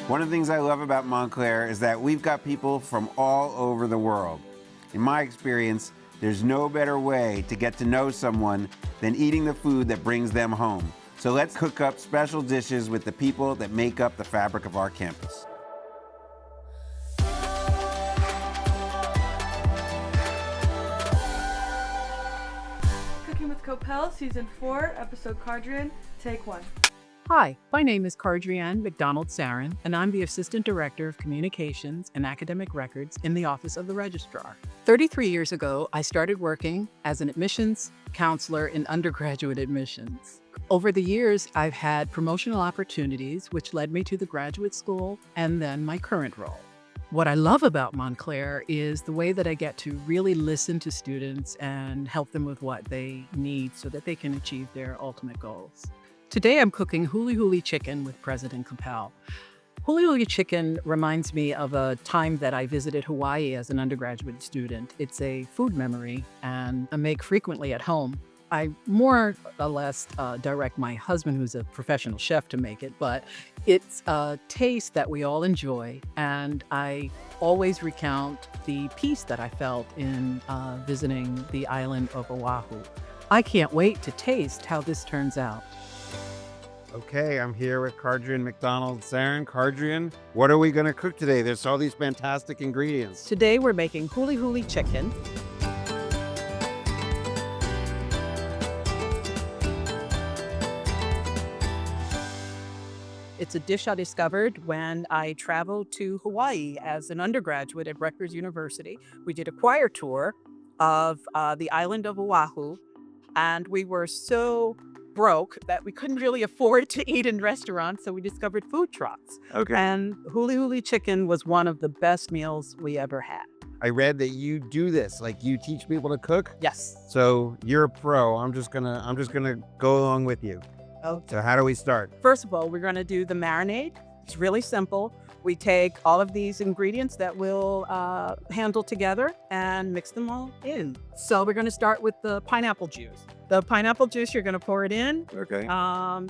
One of the things I love about Montclair is that we've got people from all over the world. In my experience, there's no better way to get to know someone than eating the food that brings them home. So let's cook up special dishes with the people that make up the fabric of our campus. Cooking with Koppell, Season 4, Episode Cardrienne, Take 1. Hi, my name is Cardrienne McDonald Sarin, and I'm the Assistant Director of Communications and Academic Records in the Office of the Registrar. 33 years ago, I started working as an admissions counselor in undergraduate admissions. Over the years, I've had promotional opportunities, which led me to the graduate school and then my current role. What I love about Montclair is the way that I get to really listen to students and help them with what they need so that they can achieve their ultimate goals. Today I'm cooking Huli Huli Chicken with President Koppell. Huli Huli Chicken reminds me of a time that I visited Hawaii as an undergraduate student. It's a food memory and I make frequently at home. I more or less direct my husband, who's a professional chef, to make it, but it's a taste that we all enjoy, and I always recount the peace that I felt in visiting the island of Oahu. I can't wait to taste how this turns out. Okay, I'm here with Cardrienne McDonald Sarin. Cardrienne, what are we going to cook today? There's all these fantastic ingredients. Today we're making Huli Huli Chicken. It's a dish I discovered when I traveled to Hawaii as an undergraduate at Rutgers University. We did a choir tour of the island of Oahu, and we were so broke that we couldn't really afford to eat in restaurants, so we discovered food trucks. Okay. And Huli Huli Chicken was one of the best meals we ever had. I read that you do this, like you teach people to cook. Yes. So you're a pro. I'm just gonna go along with you. Okay. So how do we start? First of all, we're going to do the marinade. It's really simple. We take all of these ingredients that we'll handle together and mix them all in. So we're going to start with the pineapple juice. The pineapple juice, you're going to pour it in. Okay.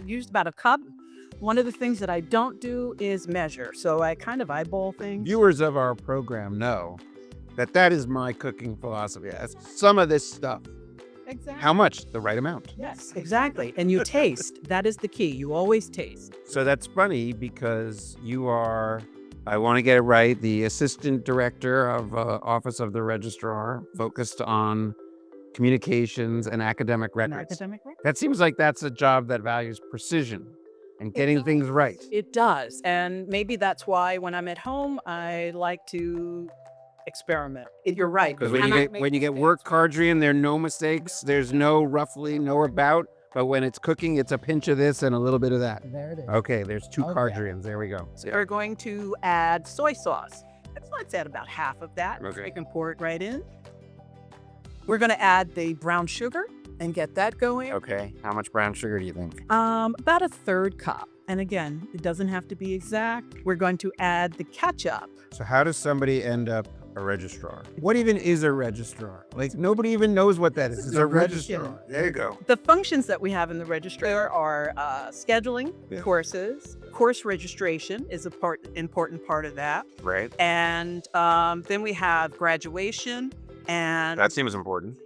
Use about a cup. One of the things that I don't do is measure. So I kind of eyeball things. Viewers of our program know that is my cooking philosophy. Some of this stuff. Exactly. How much? The right amount. Yes, exactly. And you taste. That is the key. You always taste. So that's funny because you are, I want to get it right, the Assistant Director of Office of the Registrar, focused on communications and academic records. That seems like that's a job that values precision and getting things right. It does. And maybe that's why when I'm at home, I like to experiment. You're right. Because when you get work, Cardrienne, there are no mistakes. There's no roughly, no about. But when it's cooking, it's a pinch of this and a little bit of that. There it is. Okay, there's two Cardriennes. There we go. So we're going to add soy sauce. Let's add about half of that. Okay. We can pour it right in. We're going to add the brown sugar and get that going. Okay, how much brown sugar do you think? About a third cup. And again, it doesn't have to be exact. We're going to add the ketchup. So how does somebody end up a registrar? What even is a registrar? Like nobody even knows what that is. It's a registrar. There you go. The functions that we have in the registrar are scheduling courses. Course registration is a important part of that. Right. And then we have graduation. And That seems important.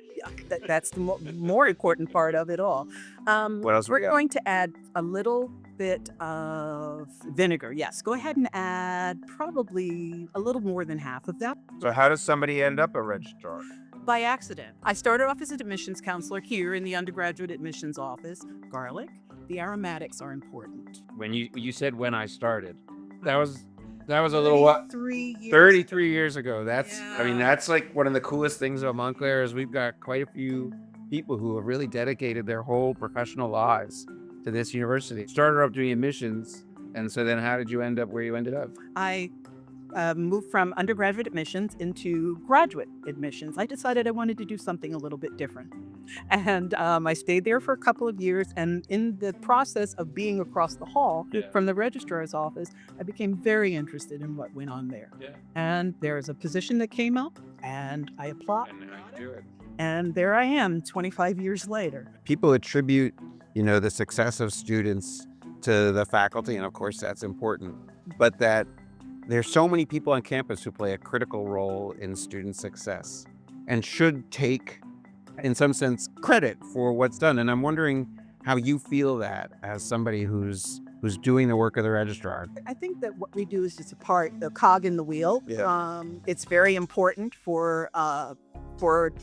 that's the more important part of it all. What else? We're going to add a little bit of vinegar. Yes, go ahead and add probably a little more than half of that. So how does somebody end up a registrar? By accident. I started off as an admissions counselor here in the undergraduate admissions office. Garlic, the aromatics are important. When you said when I started, that was a little what? 33 years ago. That's like one of the coolest things about Montclair is we've got quite a few people who have really dedicated their whole professional lives to this university. Started off doing admissions, and so then how did you end up where you ended up? I moved from undergraduate admissions into graduate admissions. I decided I wanted to do something a little bit different. And I stayed there for a couple of years. And in the process of being across the hall from the registrar's office, I became very interested in what went on there. Yeah. And there was a position that came up, and I applied. And now you do it. And there I am 25 years later. People attribute, the success of students to the faculty, and of course that's important, but that there's so many people on campus who play a critical role in student success and should take, in some sense, credit for what's done. And I'm wondering how you feel that as somebody who's doing the work of the registrar. I think that what we do is just the cog in the wheel. Yeah. It's very important for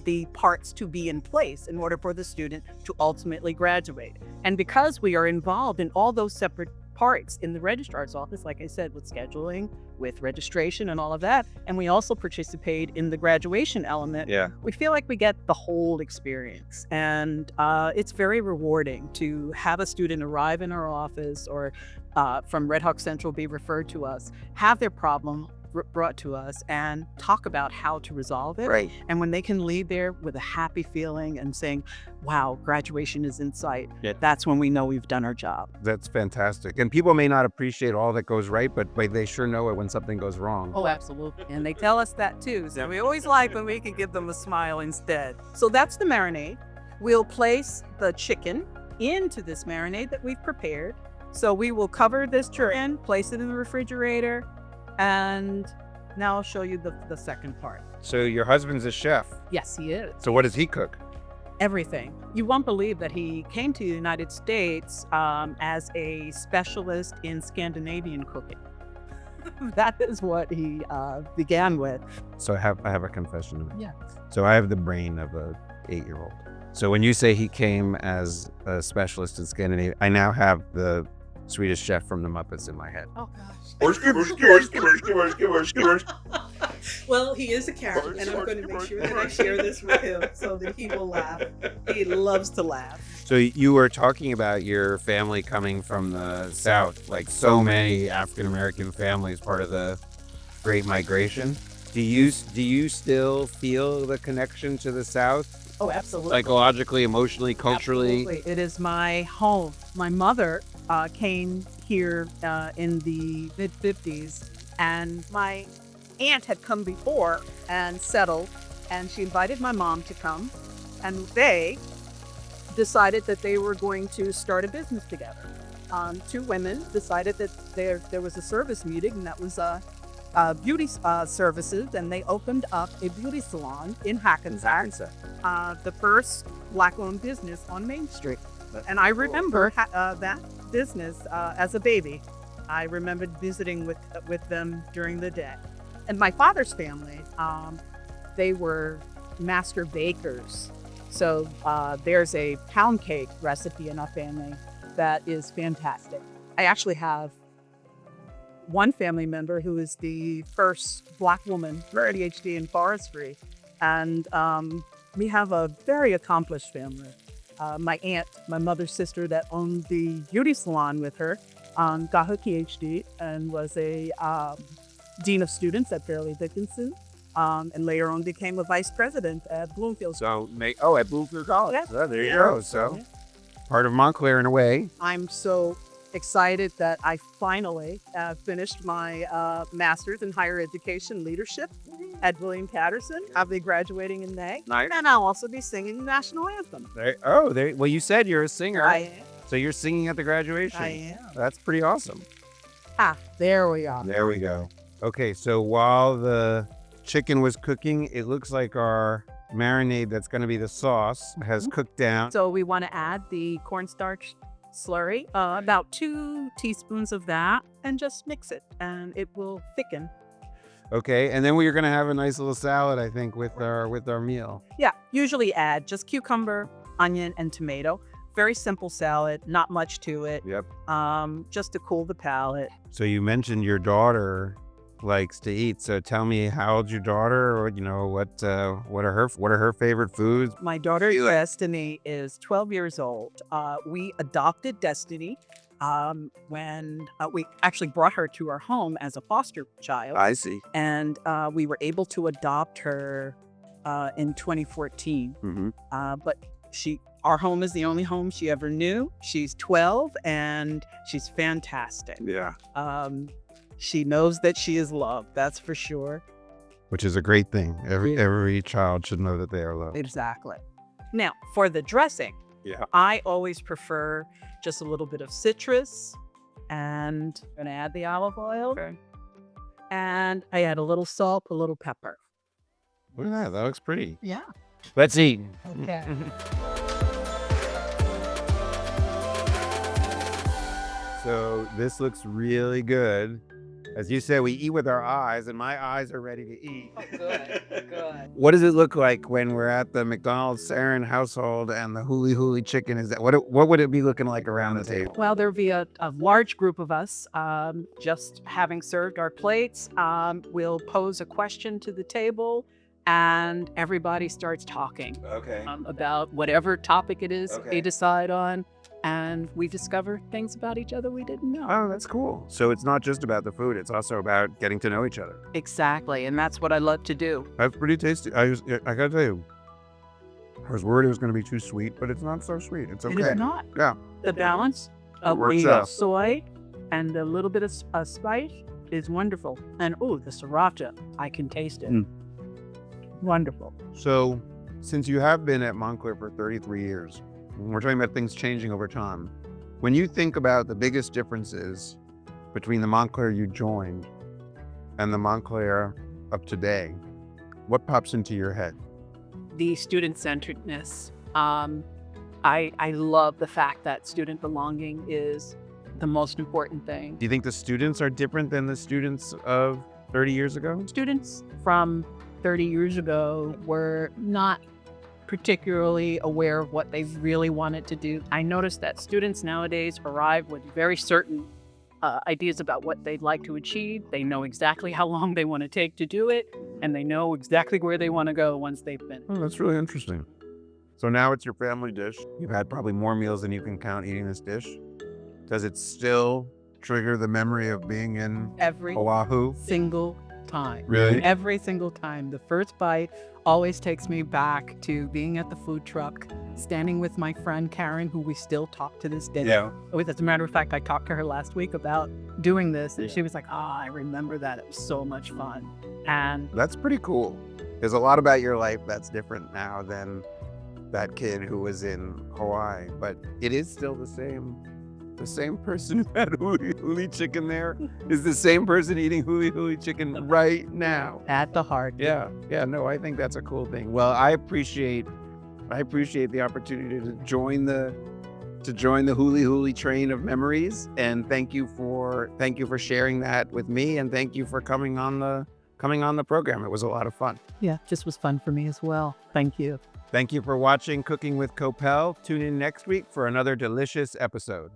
the parts to be in place in order for the student to ultimately graduate. And because we are involved in all those separate parts in the registrar's office, like I said, with scheduling, with registration and all of that, and we also participate in the graduation element, Yeah. we feel like we get the whole experience. And it's very rewarding to have a student arrive in our office or from Red Hawk Central be referred to us, have their problem brought to us and talk about how to resolve it. Right. And when they can leave there with a happy feeling and saying, wow, graduation is in sight, Yeah. that's when we know we've done our job. That's fantastic. And people may not appreciate all that goes right, but they sure know it when something goes wrong. Oh, absolutely. And they tell us that too. So we always like when we can give them a smile instead. So that's the marinade. We'll place the chicken into this marinade that we've prepared. So we will cover this chicken, place it in the refrigerator, and now I'll show you the second part. So your husband's a chef. Yes, he is. So what does he cook? Everything. You won't believe that he came to the United States as a specialist in Scandinavian cooking. That is what he began with. So I have a confession to make. Yeah. So I have the brain of a 8-year-old. So when you say he came as a specialist in Scandinavia, I now have the Swedish chef from the Muppets in my head. Oh gosh. Well, he is a character, and I'm going to make sure that I share this with him so that he will laugh. He loves to laugh. So you were talking about your family coming from the South, like so many African-American families, part of the Great Migration. Do you still feel the connection to the South? Oh, absolutely. Psychologically, emotionally, culturally? Absolutely. It is my home. My mother came here in the mid-50s, and my aunt had come before and settled, and she invited my mom to come, and they decided that they were going to start a business together. Two women decided that there was a service meeting, and that was beauty services, and they opened up a beauty salon in Hackensack, the first Black-owned business on Main Street. And I remember that business as a baby. I remembered visiting with them during the day. And my father's family, they were master bakers. So there's a pound cake recipe in our family that is fantastic. I actually have one family member who is the first Black woman PhD in forestry. And we have a very accomplished family. My aunt, my mother's sister that owned the beauty salon with her, got her PhD and was a dean of students at Fairleigh Dickinson, and later on became a vice president at Bloomfield. So, at Bloomfield College. Yeah. So there you go. So, part of Montclair in a way. I'm so excited that I finally finished my master's in higher education leadership at William Patterson. I'll be graduating in May. Nice. And I'll also be singing the national anthem. Well, you said you're a singer. I am. So you're singing at the graduation. I am. That's pretty awesome. There we are. There we go. Okay, so while the chicken was cooking, it looks like our marinade that's going to be the sauce has cooked down. So we want to add the cornstarch slurry, about 2 teaspoons of that, and just mix it, and it will thicken. Okay, and then we're going to have a nice little salad, I think, with our meal. Yeah, usually add just cucumber, onion, and tomato. Very simple salad, not much to it. Yep. Just to cool the palate. So you mentioned your daughter likes to eat. So tell me, how old's your daughter, or what are her favorite foods? My daughter Destiny is 12 years old. We adopted Destiny when we actually brought her to our home as a foster child. I see. And we were able to adopt her in 2014. Mm-hmm. But our home is the only home she ever knew. She's 12 and she's fantastic. Yeah. She knows that she is loved, that's for sure. Which is a great thing. Every child should know that they are loved. Exactly. Now, for the dressing, Yeah. I always prefer just a little bit of citrus, And I'm gonna add the olive oil. Okay. And I add a little salt, a little pepper. Look at that. That looks pretty. Yeah. Let's eat. Okay. So this looks really good. As you said, we eat with our eyes, and my eyes are ready to eat. Oh, good, good. What does it look like when we're at the McDonald Sarin household and the Huli Huli Chicken? Is that what would it be looking like around the table? Well, there'll be a large group of us. Just having served our plates, we'll pose a question to the table, and everybody starts talking Okay. about whatever topic it is Okay. they decide on. And we discover things about each other we didn't know. Oh, that's cool. So it's not just about the food; it's also about getting to know each other. Exactly, and that's what I love to do. That's pretty tasty. I gotta tell you, I was worried it was going to be too sweet, but it's not so sweet. It's okay. It is not. Yeah. The balance of works the out. soy and a little bit of spice is wonderful. And the sriracha, I can taste it. Mm. Wonderful. So, since you have been at Montclair for 33 years, and we're talking about things changing over time. When you think about the biggest differences between the Montclair you joined and the Montclair of today, what pops into your head? The student-centeredness. I love the fact that student belonging is the most important thing. Do you think the students are different than the students of 30 years ago? Students from 30 years ago were not particularly aware of what they really wanted to do. I noticed that students nowadays arrive with very certain ideas about what they'd like to achieve. They know exactly how long they want to take to do it, and they know exactly where they want to go once they've been. Oh, that's really interesting. So now it's your family dish. You've had probably more meals than you can count eating this dish. Does it still trigger the memory of being in Every Oahu? single time. Really? Every single time. The first bite always takes me back to being at the food truck, standing with my friend Karen, who we still talk to this day. Yeah. As a matter of fact, I talked to her last week about doing this, and Yeah. she was like, I remember that. It was so much fun. And That's pretty cool. There's a lot about your life that's different now than that kid who was in Hawaii, but it is still the same. The same person who had Huli Huli Chicken there is the same person eating Huli Huli Chicken right now. at the heart. Yeah, no, I think that's a cool thing. Well, I appreciate the opportunity to join the Huli Huli train of memories, and thank you for sharing that with me, and thank you for coming on the program. It was a lot of fun. Yeah, just was fun for me as well. Thank you. Thank you for watching Cooking with Koppell. Tune in next week for another delicious episode.